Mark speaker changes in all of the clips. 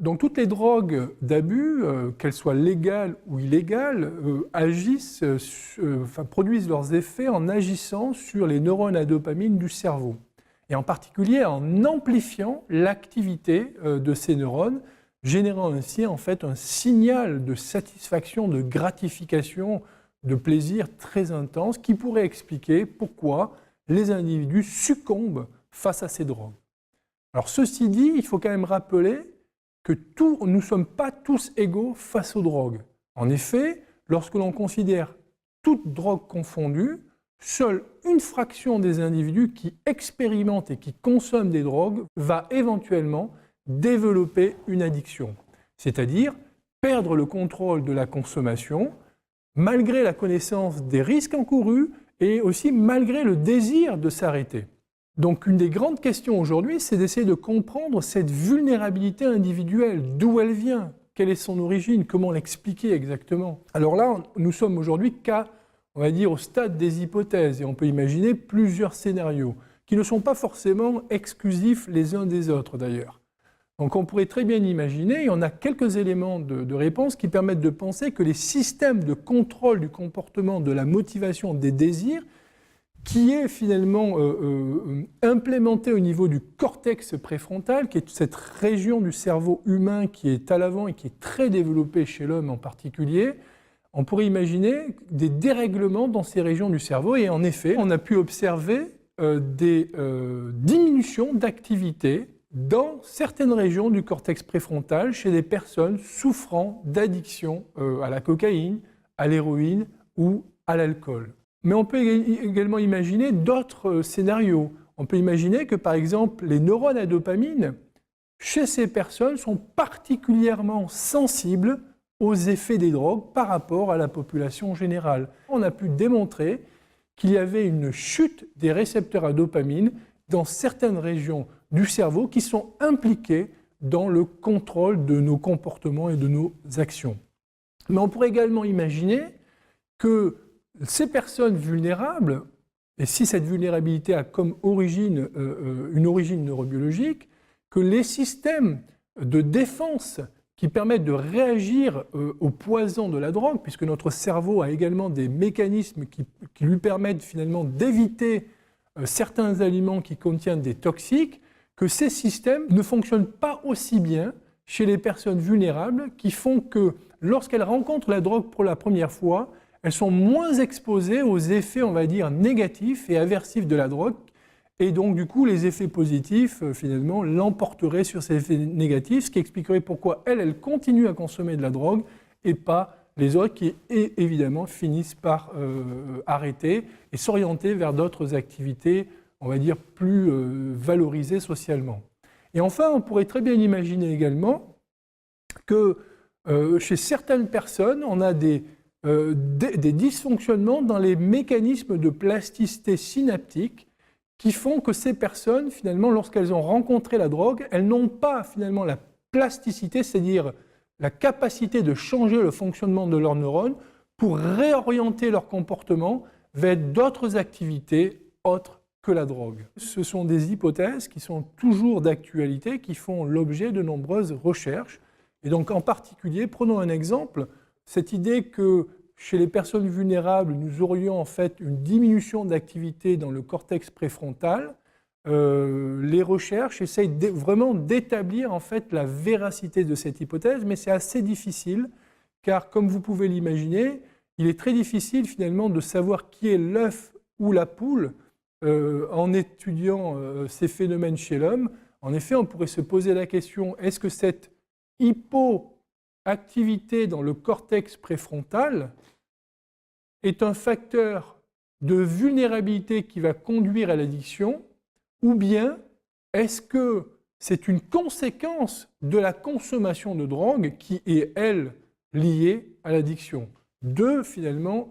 Speaker 1: Donc toutes les drogues d'abus, qu'elles soient légales ou illégales, produisent leurs effets en agissant sur les neurones à dopamine du cerveau. Et en particulier en amplifiant l'activité de ces neurones, générant ainsi en fait un signal de satisfaction, de gratification, de plaisir très intense qui pourrait expliquer pourquoi les individus succombent face à ces drogues. Alors ceci dit, il faut quand même rappeler que nous ne sommes pas tous égaux face aux drogues. En effet, lorsque l'on considère toutes drogues confondues, seule une fraction des individus qui expérimentent et qui consomment des drogues va éventuellement développer une addiction, c'est-à-dire perdre le contrôle de la consommation, malgré la connaissance des risques encourus et aussi malgré le désir de s'arrêter. Donc une des grandes questions aujourd'hui, c'est d'essayer de comprendre cette vulnérabilité individuelle, d'où elle vient, quelle est son origine, comment l'expliquer exactement. Alors là, nous sommes aujourd'hui on va dire, au stade des hypothèses, et on peut imaginer plusieurs scénarios, qui ne sont pas forcément exclusifs les uns des autres d'ailleurs. Donc on pourrait très bien imaginer, et on a quelques éléments de réponse qui permettent de penser que les systèmes de contrôle du comportement, de la motivation, des désirs, qui est finalement implémenté au niveau du cortex préfrontal, qui est cette région du cerveau humain qui est à l'avant et qui est très développée chez l'homme en particulier, on pourrait imaginer des dérèglements dans ces régions du cerveau. Et en effet, on a pu observer des diminutions d'activité dans certaines régions du cortex préfrontal chez des personnes souffrant d'addiction à la cocaïne, à l'héroïne ou à l'alcool. Mais on peut également imaginer d'autres scénarios. On peut imaginer que, par exemple, les neurones à dopamine, chez ces personnes, sont particulièrement sensibles aux effets des drogues par rapport à la population générale. On a pu démontrer qu'il y avait une chute des récepteurs à dopamine dans certaines régions du cerveau qui sont impliquées dans le contrôle de nos comportements et de nos actions. Mais on pourrait également imaginer que ces personnes vulnérables, et si cette vulnérabilité a comme origine une origine neurobiologique, que les systèmes de défense qui permettent de réagir au poison de la drogue, puisque notre cerveau a également des mécanismes qui lui permettent finalement d'éviter certains aliments qui contiennent des toxiques, que ces systèmes ne fonctionnent pas aussi bien chez les personnes vulnérables, qui font que lorsqu'elles rencontrent la drogue pour la première fois, elles sont moins exposées aux effets, on va dire, négatifs et aversifs de la drogue. Et donc, du coup, les effets positifs, finalement, l'emporteraient sur ces effets négatifs, ce qui expliquerait pourquoi elles continuent à consommer de la drogue et pas les autres qui, évidemment, finissent par arrêter et s'orienter vers d'autres activités, on va dire, plus valorisées socialement. Et enfin, on pourrait très bien imaginer également que chez certaines personnes, on a des dysfonctionnements dans les mécanismes de plasticité synaptique qui font que ces personnes, finalement, lorsqu'elles ont rencontré la drogue, elles n'ont pas finalement la plasticité, c'est-à-dire la capacité de changer le fonctionnement de leurs neurones pour réorienter leur comportement vers d'autres activités autres que la drogue. Ce sont des hypothèses qui sont toujours d'actualité, qui font l'objet de nombreuses recherches. Et donc, en particulier, prenons un exemple, cette idée que chez les personnes vulnérables, nous aurions en fait une diminution d'activité dans le cortex préfrontal. Les recherches essayent vraiment d'établir en fait la véracité de cette hypothèse, mais c'est assez difficile, car comme vous pouvez l'imaginer, il est très difficile finalement de savoir qui est l'œuf ou la poule en étudiant ces phénomènes chez l'homme. En effet, on pourrait se poser la question, est-ce que cette hypoactivité dans le cortex préfrontal est un facteur de vulnérabilité qui va conduire à l'addiction, ou bien est-ce que c'est une conséquence de la consommation de drogue qui est, elle, liée à l'addiction? Deux, finalement,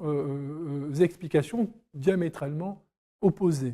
Speaker 1: explications diamétralement opposées.